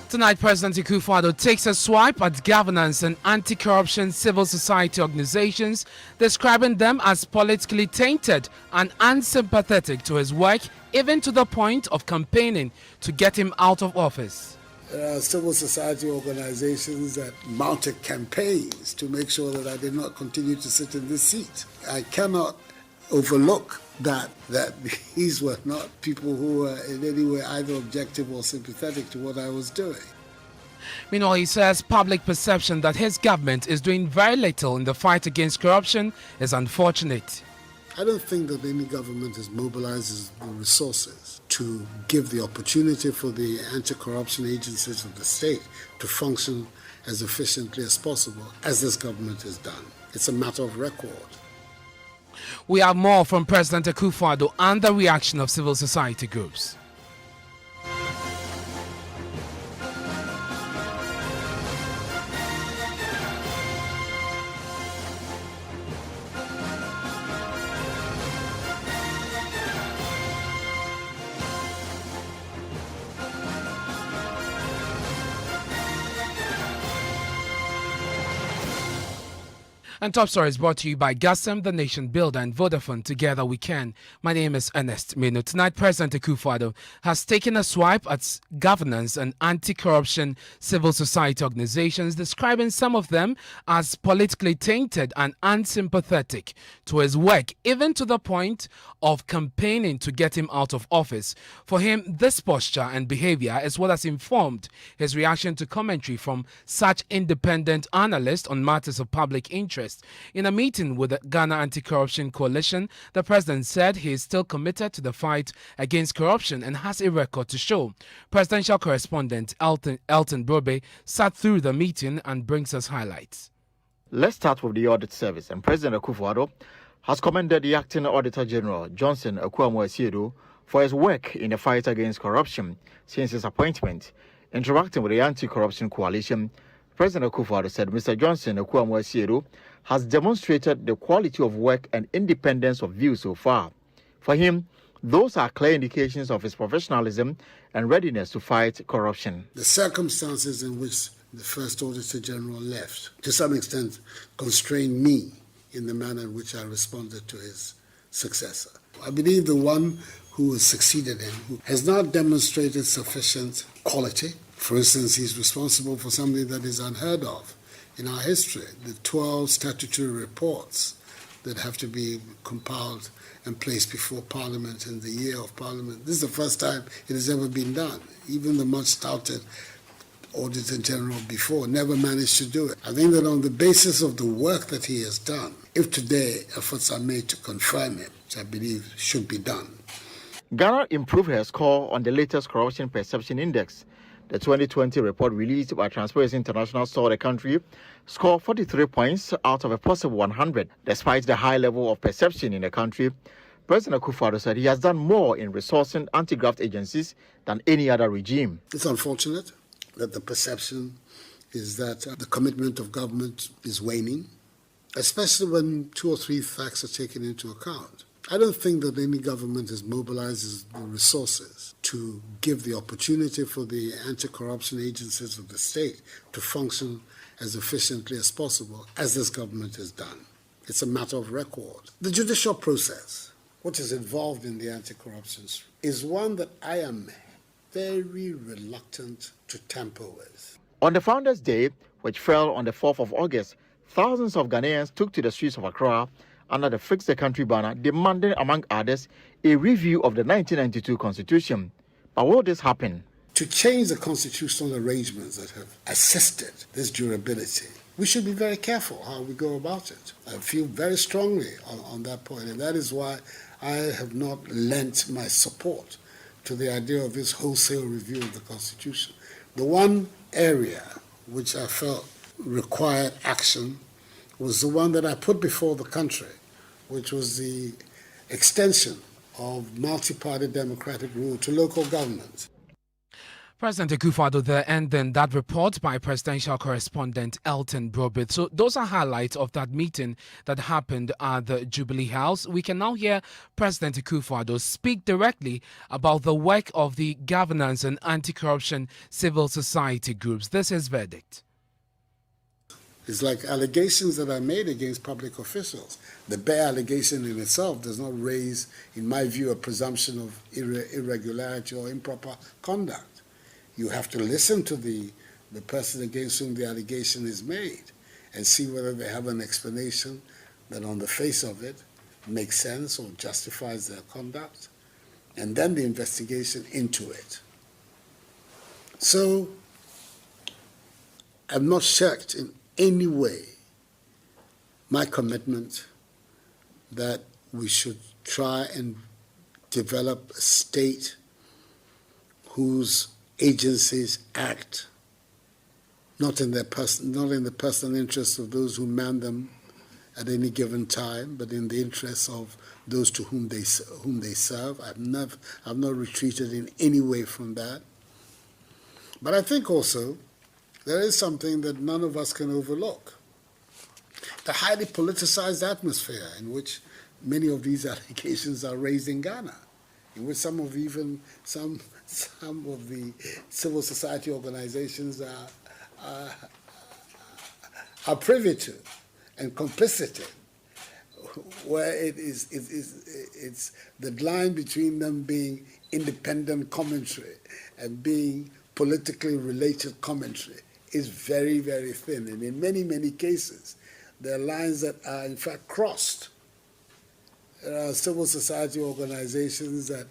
Tonight, President Akufo-Addo takes a swipe at governance and anti-corruption civil society organizations, describing them as politically tainted and unsympathetic to his work, even to the point of campaigning to get him out of office. There are civil society organizations that mounted campaigns to make sure that I did not continue to sit in this seat. I cannot overlook that these were not people who were in any way either objective or sympathetic to what I was doing. Meanwhile, he says public perception that his government is doing very little in the fight against corruption is unfortunate. I don't think that any government has mobilized the resources to give the opportunity for the anti-corruption agencies of the state to function as efficiently as possible, as this government has done. It's a matter of record. We have more from President Akufo-Addo and the reaction of civil society groups. And Top Story is brought to you by Gasem, The Nation Builder, and Vodafone. Together we can. My name is Ernest Manu. Tonight, President Akufo-Addo has taken a swipe at governance and anti-corruption civil society organizations, describing some of them as politically tainted and unsympathetic to his work, even to the point of campaigning to get him out of office. For him, this posture and behavior is what has informed his reaction to commentary from such independent analysts on matters of public interest. In a meeting with the Ghana AntiCorruption Coalition, the president said he is still committed to the fight against corruption and has a record to show. Presidential correspondent Elton Brobe sat through the meeting and brings us highlights. Let's start with the audit service. And President Akufo-Addo has commended the acting Auditor General, Johnson Akuamo-Asiedu, for his work in the fight against corruption since his appointment. Interacting with the Anti-Corruption Coalition, President Akufo-Addo said Mr. Johnson Akuamo-Asiedu has demonstrated the quality of work and independence of view so far. For him, those are clear indications of his professionalism and readiness to fight corruption. The circumstances in which the first Auditor General left, to some extent, constrained me in the manner in which I responded to his successor. I believe the one who has succeeded him has not demonstrated sufficient quality. For instance, he's responsible for something that is unheard of in our history, the 12 statutory reports that have to be compiled and placed before Parliament in the year of Parliament. This is the first time it has ever been done. Even the much touted Auditor General before never managed to do it. I think that on the basis of the work that he has done, if today efforts are made to confirm it, which I believe should be done. Ghana improved her score on the latest Corruption Perception Index. The 2020 report released by Transparency International saw the country score 43 points out of a possible 100. Despite the high level of perception in the country, President Akufo-Addo said he has done more in resourcing anti-graft agencies than any other regime. It's unfortunate that the perception is that the commitment of government is waning, especially when 2 or 3 facts are taken into account. I don't think that any government has mobilized the resources to give the opportunity for the anti-corruption agencies of the state to function as efficiently as possible, as this government has done. It's a matter of record. The judicial process, which is involved in the anti-corruption, is one that I am very reluctant to tamper with. On the Founders' Day, which fell on the 4th of August, thousands of Ghanaians took to the streets of Accra under the Fix the Country banner, demanding, among others, a review of the 1992 Constitution. But will this happen? To change the constitutional arrangements that have assisted this durability, we should be very careful how we go about it. I feel very strongly on that point, and that is why I have not lent my support to the idea of this wholesale review of the Constitution. The one area which I felt required action was the one that I put before the country, which was the extension of multi-party democratic rule to local governments. President Akufo-Addo there, and then that report by presidential correspondent Elton Brobith. So those are highlights of that meeting that happened at the Jubilee House. We can now hear President Akufo-Addo speak directly about the work of the governance and anti-corruption civil society groups. This is verdict. It's like allegations that are made against public officials. The bare allegation in itself does not raise, in my view, a presumption of irregularity or improper conduct. You have to listen to the person against whom the allegation is made and see whether they have an explanation that on the face of it makes sense or justifies their conduct, and then the investigation into it. So I've not shirked in any way my commitment that we should try and develop a state whose agencies act not in the personal interests of those who man them at any given time, but in the interests of those to whom they serve. I've not retreated in any way from that. But I think also there is something that none of us can overlook: the highly politicized atmosphere in which many of these allegations are raised in Ghana, in which some of the civil society organizations are privy to and complicit in, where it's the line between them being independent commentary and being politically related commentary is very, very thin. And in many, many cases, there are lines that are in fact crossed. There are civil society organizations that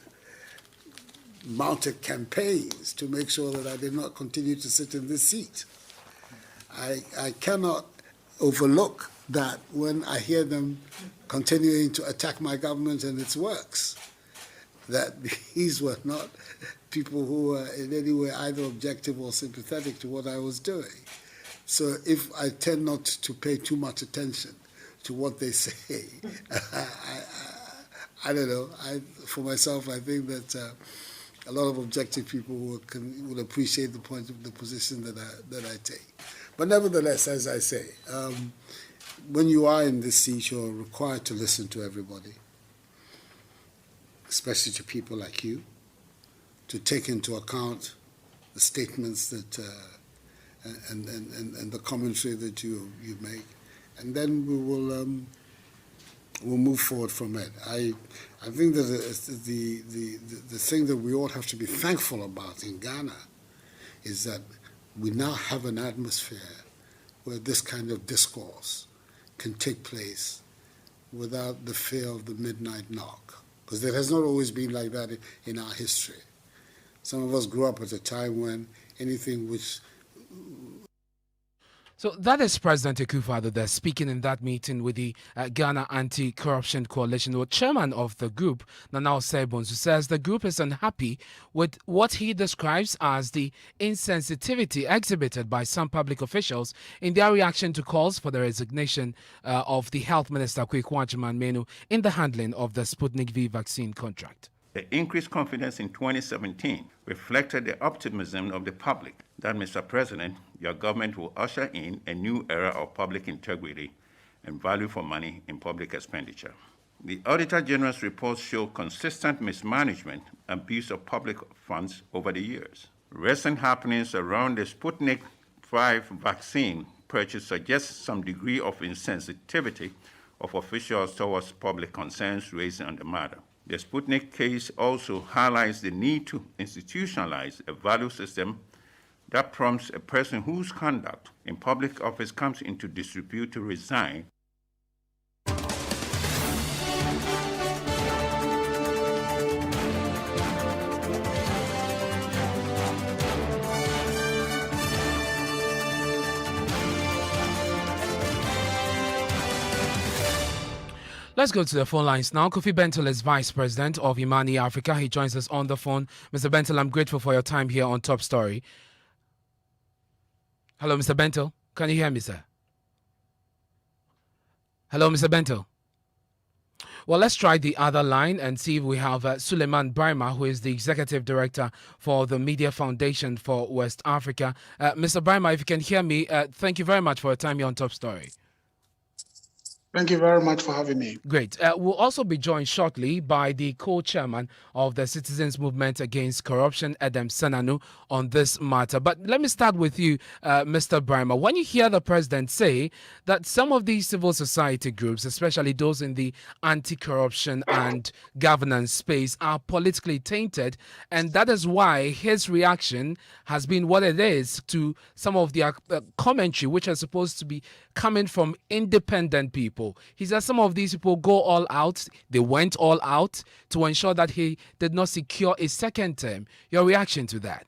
mounted campaigns to make sure that I did not continue to sit in this seat. I cannot overlook that when I hear them continuing to attack my government and its works, that these were not people who were in any way either objective or sympathetic to what I was doing. So if I tend not to pay too much attention to what they say, I don't know. For myself, I think that a lot of objective people will appreciate the position that I take. But nevertheless, as I say, when you are in this seat, you're required to listen to everybody, especially to people like you, to take into account the statements that and the commentary that you make, and then we'll move forward from it. I think that the thing that we all have to be thankful about in Ghana is that we now have an atmosphere where this kind of discourse can take place without the fear of the midnight knock, because there has not always been like that in our history. Some of us grew up at a time when anything which... So that is President Akufo-Addo there speaking in that meeting with the Ghana Anti-Corruption Coalition, or chairman of the group, Nana Osebons, who says the group is unhappy with what he describes as the insensitivity exhibited by some public officials in their reaction to calls for the resignation of the Health Minister Ernest Manu in the handling of the Sputnik V vaccine contract. The increased confidence in 2017 reflected the optimism of the public that, Mr. President, your government will usher in a new era of public integrity and value for money in public expenditure. The Auditor General's reports show consistent mismanagement and abuse of public funds over the years. Recent happenings around the Sputnik V vaccine purchase suggest some degree of insensitivity of officials towards public concerns raised on the matter. The Sputnik case also highlights the need to institutionalize a value system that prompts a person whose conduct in public office comes into disrepute to resign. Let's go to the phone lines now. Kofi Bento is Vice President of Imani Africa. He joins us on the phone. Mr. Bento, I'm grateful for your time here on Top Story. Hello, Mr. Bento. Can you hear me, sir? Hello, Mr. Bento. Well, let's try the other line and see if we have Suleiman Brima, who is the Executive Director for the Media Foundation for West Africa. Mr. Brima, if you can hear me, thank you very much for your time here on Top Story. Thank you very much for having me. Great. We'll also be joined shortly by the co-chairman of the Citizens Movement Against Corruption, Ernest Sunanu, on this matter. But let me start with you, Mr. Brima. When you hear the president say that some of these civil society groups, especially those in the anti-corruption and governance space, are politically tainted, and that is why his reaction has been what it is to some of the commentary, which is supposed to be coming from independent people. He says some of these people go all out. They went all out to ensure that he did not secure a second term. Your reaction to that?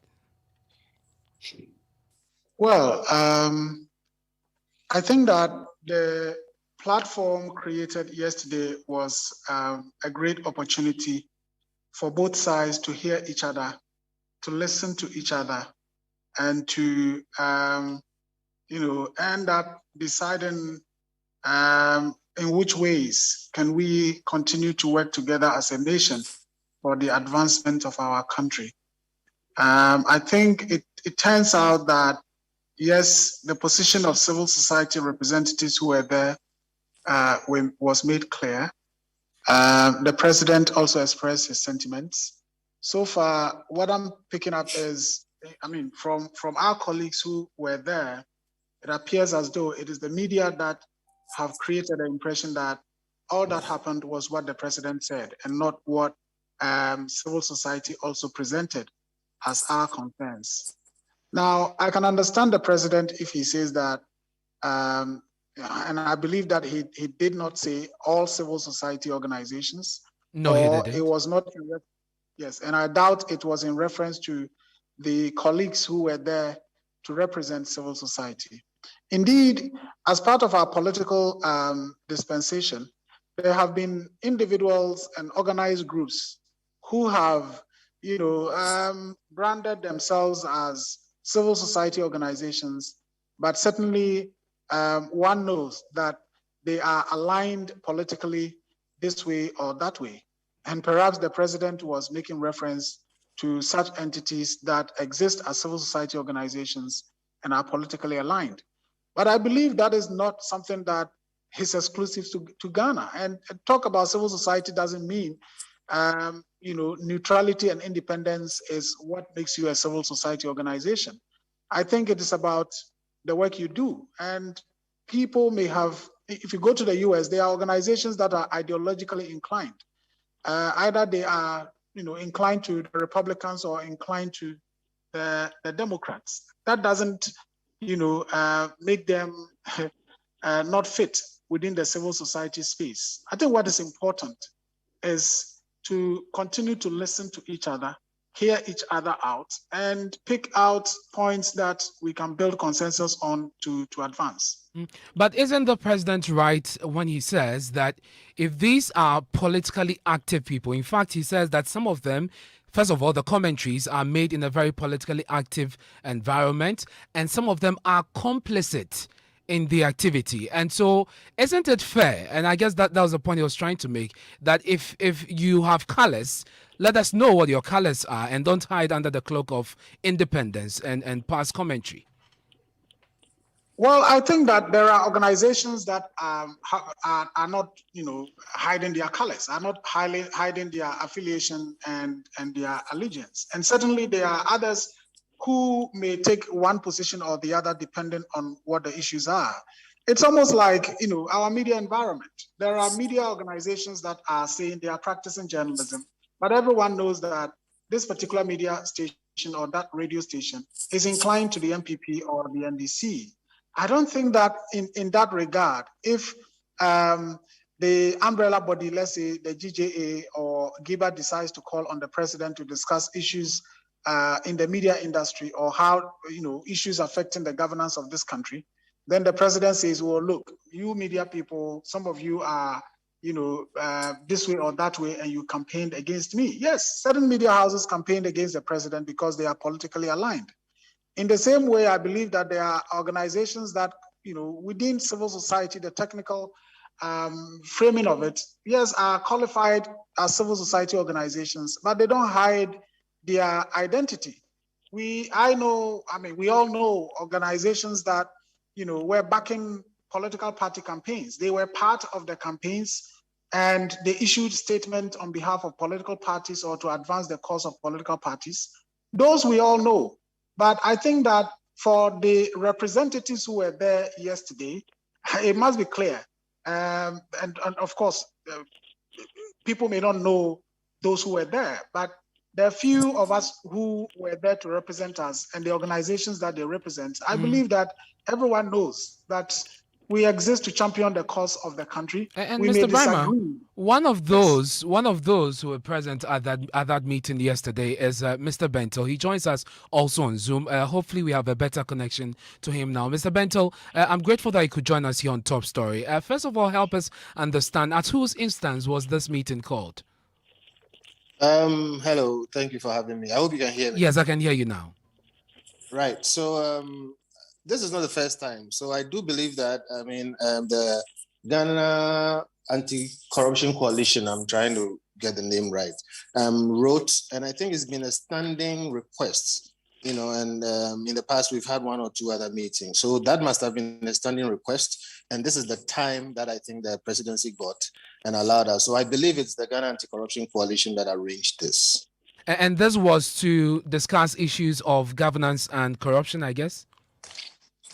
Well, I think that the platform created yesterday was a great opportunity for both sides to hear each other, to listen to each other, and to end up deciding in which ways can we continue to work together as a nation for the advancement of our country. I think it turns out that, yes, the position of civil society representatives who were there was made clear. The president also expressed his sentiments. So far, what I'm picking up is, from our colleagues who were there, it appears as though it is the media that have created the impression that all that happened was what the president said and not what civil society also presented as our concerns. Now, I can understand the president if he says that, and I believe that he did not say all civil society organizations. No, he didn't. It was not, yes, and I doubt it was in reference to the colleagues who were there to represent civil society. Indeed, as part of our political dispensation, there have been individuals and organized groups who have, branded themselves as civil society organizations, but certainly one knows that they are aligned politically this way or that way. And perhaps the president was making reference to such entities that exist as civil society organizations and are politically aligned. But I believe that is not something that is exclusive to Ghana. And talk about civil society doesn't mean, neutrality and independence is what makes you a civil society organization. I think it is about the work you do. And people may have, if you go to the US, there are organizations that are ideologically inclined. Either they are, inclined to the Republicans or inclined to the Democrats. That doesn't, make them not fit within the civil society space. I think what is important is to continue to listen to each other, hear each other out, and pick out points that we can build consensus on to advance. But isn't the president right when he says that if these are politically active people, in fact, he says that some of them, first of all, the commentaries are made in a very politically active environment, and some of them are complicit in the activity. And so isn't it fair, and I guess that was the point he was trying to make, that if you have colors, let us know what your colors are and don't hide under the cloak of independence and pass commentary? Well, I think that there are organizations that are not, hiding their colors, are not hiding their affiliation and their allegiance. And certainly there are others who may take one position or the other depending on what the issues are. It's almost like, our media environment. There are media organizations that are saying they are practicing journalism, but everyone knows that this particular media station or that radio station is inclined to the MPP or the NDC. I don't think that in that regard, if the umbrella body, let's say the GJA or GIBA, decides to call on the president to discuss issues in the media industry or how, issues affecting the governance of this country, then the president says, well, look, you media people, some of you are, this way or that way, and you campaigned against me. Yes, certain media houses campaigned against the president because they are politically aligned. In the same way, I believe that there are organizations that, within civil society, the technical framing of it, yes, are qualified as civil society organizations, but they don't hide their identity. We all know organizations that, were backing political party campaigns. They were part of the campaigns and they issued statements on behalf of political parties or to advance the cause of political parties. Those we all know. But I think that for the representatives who were there yesterday, it must be clear. And of course, people may not know those who were there, but there are few of us who were there to represent us and the organizations that they represent. I believe that everyone knows that we exist to champion the cause of the country. And we Mr. may Brima, disagree. one of those who were present at that meeting yesterday is Mr. Bento. He joins us also on Zoom. Hopefully, we have a better connection to him now. Mr. Bento, I'm grateful that you could join us here on Top Story. First of all, help us understand at whose instance was this meeting called? Hello, thank you for having me. I hope you can hear me. Yes, I can hear you now. Right. So this is not the first time. So I do believe that, the Ghana AntiCorruption Coalition, I'm trying to get the name right, wrote, and I think it's been a standing request, and in the past we've had one or two other meetings. So that must have been a standing request. And this is the time that I think the presidency got and allowed us. So I believe it's the Ghana Anti-Corruption Coalition that arranged this. And this was to discuss issues of governance and corruption, I guess?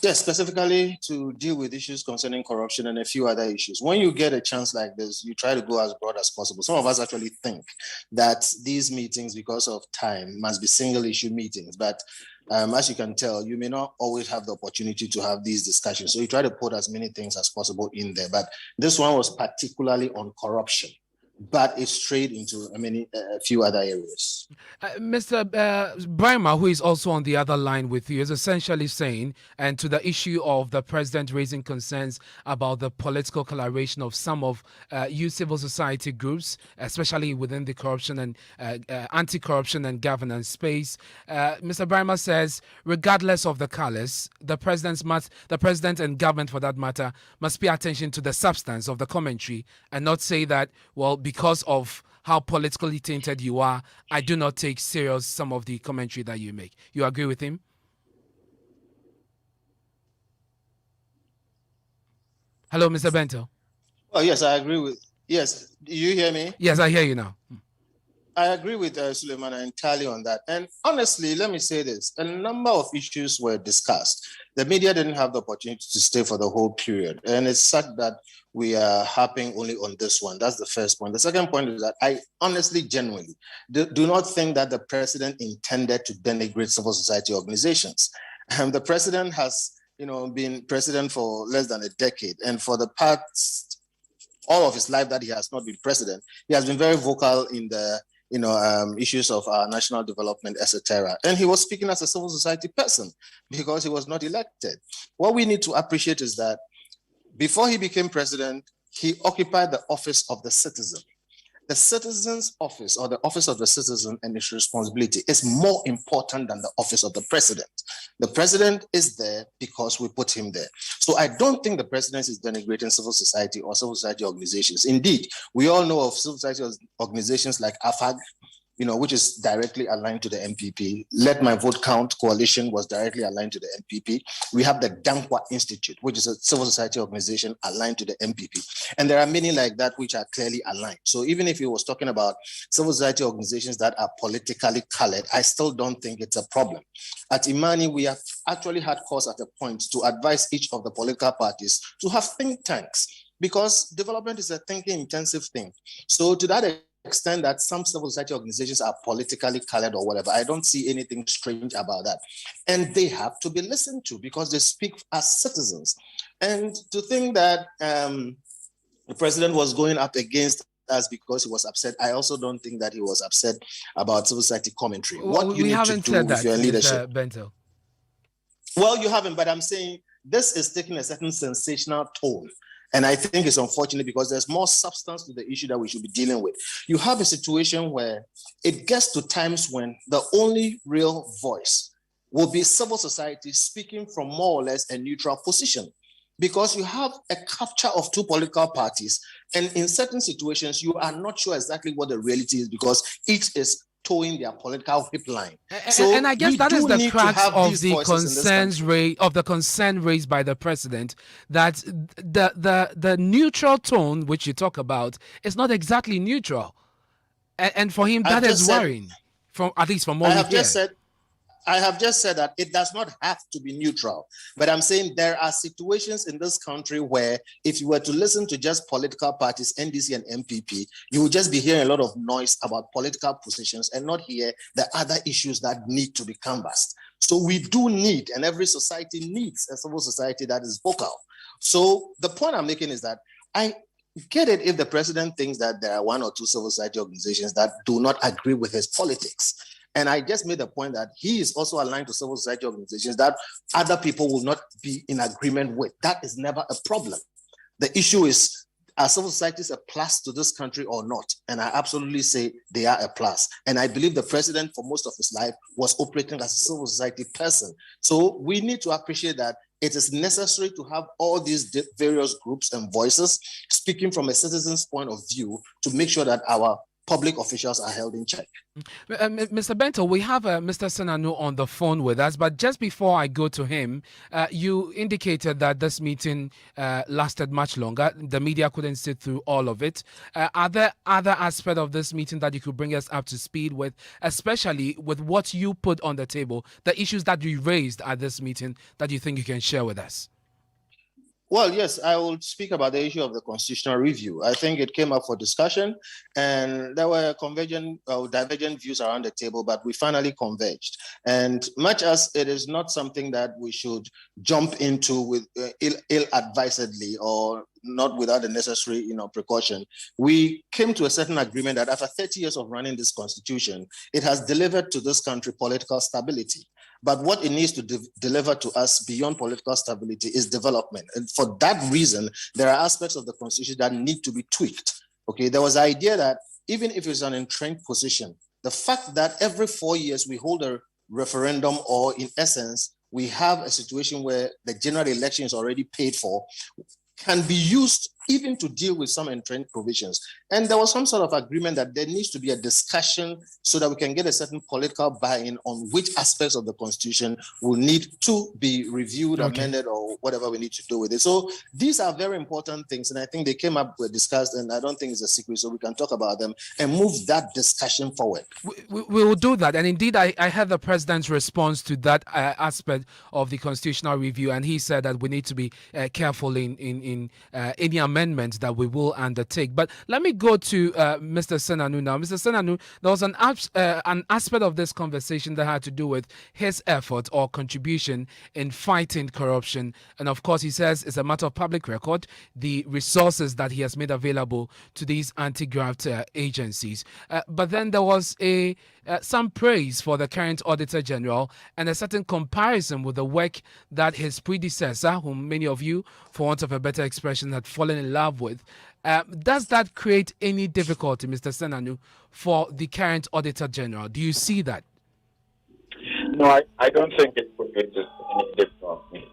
Yes, specifically to deal with issues concerning corruption and a few other issues. When you get a chance like this, you try to go as broad as possible. Some of us actually think that these meetings, because of time, must be single issue meetings. But as you can tell, you may not always have the opportunity to have these discussions. So you try to put as many things as possible in there. But this one was particularly on corruption, but it strayed into a few other areas. Mr. Brima, who is also on the other line with you, is essentially saying, and to the issue of the president raising concerns about the political collaboration of some of you civil society groups, especially within the corruption and anti-corruption and governance space. Mr. Brima says, regardless of the colors, the president and government, for that matter, must pay attention to the substance of the commentary and not say that, well, because of how politically tainted you are, I do not take serious some of the commentary that you make. You agree with him? Hello, Mr. Bento. Oh, yes, I agree with. Yes, do you hear me? Yes, I hear you now. I agree with Suleiman entirely on that. And honestly, let me say this. A number of issues were discussed. The media didn't have the opportunity to stay for the whole period. And it's sad that we are harping only on this one. That's the first point. The second point is that I honestly, genuinely do not think that the president intended to denigrate civil society organizations. The president has, been president for less than a decade. And for the past, all of his life that he has not been president, he has been very vocal in the issues of our national development, etc. And he was speaking as a civil society person because he was not elected. What we need to appreciate is that before he became president, he occupied the office of the citizen. The citizen's office, or the office of the citizen and its responsibility, is more important than the office of the president. The president is there because we put him there. So I don't think the president is denigrating civil society or civil society organizations. Indeed, we all know of civil society organizations like AFAG, which is directly aligned to the MPP. Let My Vote Count Coalition was directly aligned to the MPP. We have the Dankwa Institute, which is a civil society organization aligned to the MPP. And there are many like that which are clearly aligned. So even if he was talking about civil society organizations that are politically colored, I still don't think it's a problem. At Imani, we have actually had cause at a point to advise each of the political parties to have think tanks, because development is a thinking intensive thing. So to that extent that some civil society organizations are politically colored or whatever, I don't see anything strange about that. And they have to be listened to because they speak as citizens. And to think that the president was going up against us because he was upset, I also don't think that he was upset about civil society commentary. Well, what you need to do with your leadership. Bento. Well, you haven't, but I'm saying this is taking a certain sensational tone. And I think it's unfortunate because there's more substance to the issue that we should be dealing with. You have a situation where it gets to times when the only real voice will be civil society speaking from more or less a neutral position. because you have a capture of two political parties, and in certain situations, you are not sure exactly what the reality is because each is towing their political whip line. And I guess that is the crux of the concern raised by the president, that the neutral tone which you talk about is not exactly neutral, and for him that is worrying. At least from what I have just said that it does not have to be neutral, but I'm saying there are situations in this country where if you were to listen to just political parties, NDC and MPP, you would just be hearing a lot of noise about political positions and not hear the other issues that need to be canvassed. So we do need, and every society needs a civil society that is vocal. So the point I'm making is that I get it if the president thinks that there are one or two civil society organizations that do not agree with his politics. And I just made the point that he is also aligned to civil society organizations that other people will not be in agreement with. That is never a problem. The issue is, are civil societies a plus to this country or not? And I absolutely say they are a plus. And I believe the president for most of his life was operating as a civil society person. So we need to appreciate that it is necessary to have all these various groups and voices speaking from a citizen's point of view to make sure that our public officials are held in check. Mr. Bento, we have Mr. Sunanu on the phone with us, but just before I go to him, you indicated that this meeting lasted much longer. The media couldn't sit through all of it. Are there other aspects of this meeting that you could bring us up to speed with, especially with what you put on the table, the issues that you raised at this meeting that you think you can share with us? Well, yes, I will speak about the issue of the constitutional review. I think it came up for discussion and there were divergent views around the table, but we finally converged. And much as it is not something that we should jump into with ill-advisedly or not without the necessary precaution, we came to a certain agreement that after 30 years of running this constitution, it has delivered to this country political stability. But what it needs to deliver to us beyond political stability is development. And for that reason, there are aspects of the constitution that need to be tweaked. Okay, there was the idea that even if it's an entrenched position, the fact that every 4 years we hold a referendum, or in essence, we have a situation where the general election is already paid for, can be used even to deal with some entrenched provisions. And there was some sort of agreement that there needs to be a discussion so that we can get a certain political buy-in on which aspects of the constitution will need to be reviewed, amended, or whatever we need to do with it. So these are very important things. And I think they came up, were discussed, and I don't think it's a secret, so we can talk about them and move that discussion forward. We will do that. And indeed, I heard the president's response to that aspect of the constitutional review. And he said that we need to be careful in any amendments that we will undertake. But let me go to Mr. Sunanu now. Mr. Sunanu, there was an aspect of this conversation that had to do with his effort or contribution in fighting corruption. And of course, he says it's a matter of public record, the resources that he has made available to these anti-graft agencies. But then there was some praise for the current Auditor General and a certain comparison with the work that his predecessor, whom many of you, for want of a better expression, had fallen in love with. Does that create any difficulty, Mr. Sunanu, for the current Auditor General? Do you see that? No, I don't think it creates any difficulty.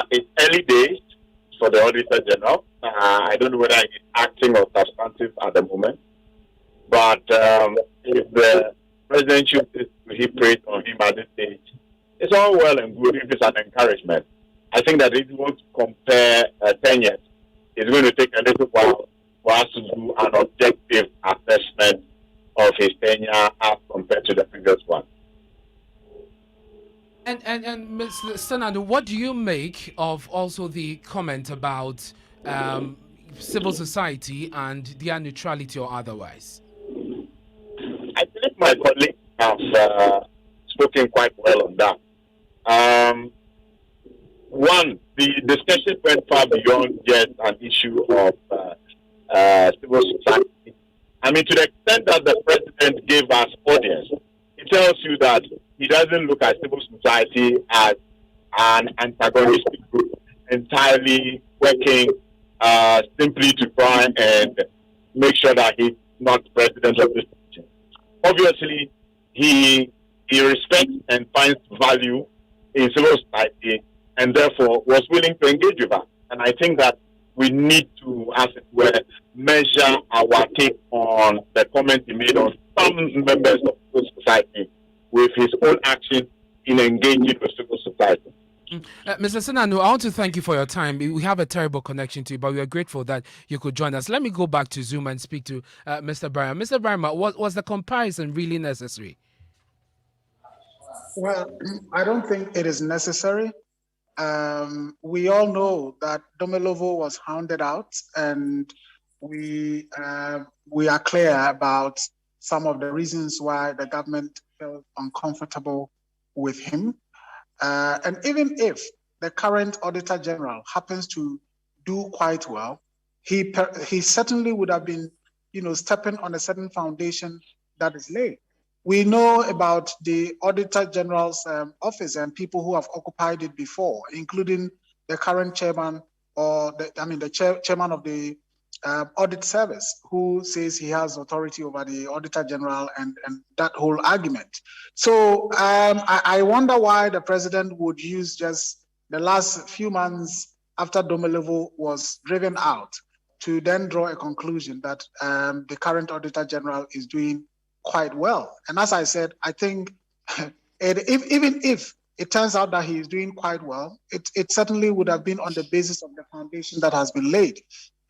It's early days for the Auditor General. I don't know whether he's acting or substantive at the moment. But if the president chooses to heap praise on him at this stage, it's all well and good if it's an encouragement. I think that if you want to compare tenures, it's going to take a little while for us to do an objective assessment of his tenure as compared to the previous one. And Mr. Sunanu, what do you make of also the comment about civil society and their neutrality or otherwise? I believe my colleagues have spoken quite well on that. One, the discussion went far beyond just an issue of civil society. I mean, to the extent that the president gave us audience, it tells you that he doesn't look at civil society as an antagonistic group, entirely working simply to try and make sure that he's not president of this nation. Obviously, he respects and finds value in civil society, and therefore was willing to engage with us. And I think that we need to, as it were, measure our take on the comment he made on some members of civil society with his own action in engaging with civil society. Mr. Sunanu, I want to thank you for your time. We have a terrible connection to you, but we are grateful that you could join us. Let me go back to Zoom and speak to Mr. Barima. Mr. Barima, was the comparison really necessary? Well, I don't think it is necessary. We all know that Domelovo was hounded out, and we are clear about some of the reasons why the government felt uncomfortable with him. And even if the current Auditor General happens to do quite well, he certainly would have been, stepping on a certain foundation that is laid. We know about the Auditor General's office and people who have occupied it before, including the current chairman, or the chairman of the Audit Service, who says he has authority over the Auditor General and that whole argument. So I wonder why the president would use just the last few months after Domelovo was driven out to then draw a conclusion that the current Auditor General is doing quite well. And as I said, I think even if it turns out that he is doing quite well, it certainly would have been on the basis of the foundation that has been laid.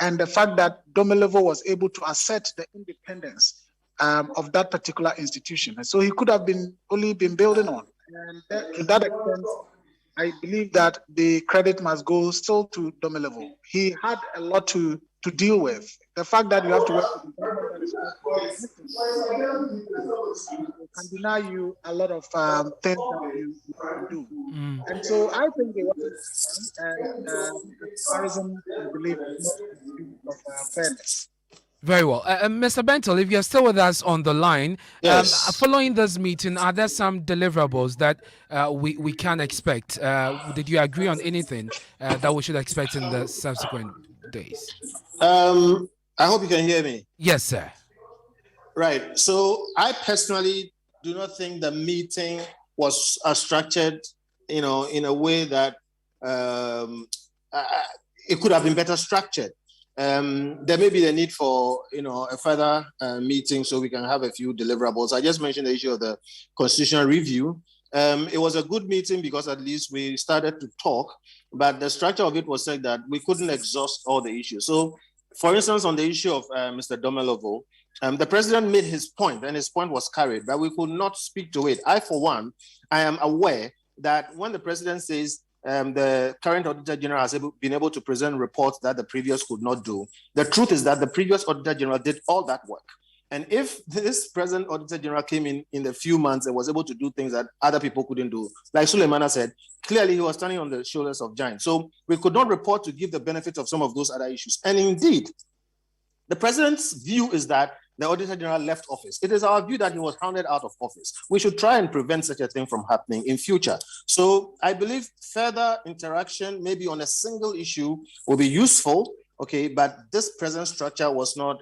And the fact that Domelovo was able to assert the independence of that particular institution. And so he could have only been building on. And to that extent, I believe that the credit must go still to Domelovo. He had a lot to deal with. The fact that you have to work with the government can deny you a lot of things that you can do. And so I think it was comparison, I believe, of fairness. Very well. Mr. Bento, if you're still with us on the line, Yes. Following this meeting, are there some deliverables that we can expect? Did you agree on anything that we should expect in the subsequent days? I hope you can hear me. Yes, sir. Right. So I personally do not think the meeting was structured, in a way that it could have been better structured. There may be the need for, a further meeting so we can have a few deliverables. I just mentioned the issue of the constitutional review. It was a good meeting because at least we started to talk, but the structure of it was said that we couldn't exhaust all the issues. So, for instance, on the issue of Mr. Domelovo, the president made his point, and his point was carried, but we could not speak to it. I, for one, I am aware that when the president says the current Auditor General has been able to present reports that the previous could not do, the truth is that the previous Auditor General did all that work. And if this present Auditor General came in a few months and was able to do things that other people couldn't do, like Suleimana said, clearly he was standing on the shoulders of giants. So we could not report to give the benefit of some of those other issues. And indeed, the president's view is that the Auditor General left office. It is our view that he was hounded out of office. We should try and prevent such a thing from happening in future. So I believe further interaction, maybe on a single issue, will be useful. Okay, but this present structure was not,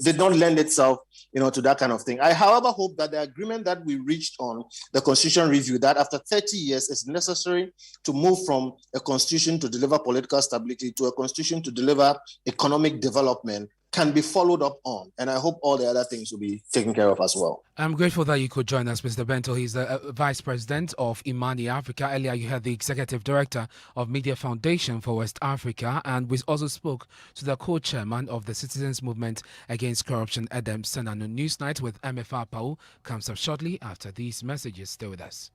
did not lend itself, to that kind of thing. I, however, hope that the agreement that we reached on the constitution review, that after 30 years is necessary to move from a constitution to deliver political stability to a constitution to deliver economic development, can be followed up on. And I hope all the other things will be taken care of as well. I'm grateful that you could join us, Mr. Bento. He's the Vice President of Imani Africa. Earlier, you had the Executive Director of Media Foundation for West Africa. And we also spoke to the co-chairman of the Citizens Movement Against Corruption, Sunanu. Newsnight with MFR Pau comes up shortly after these messages. Stay with us.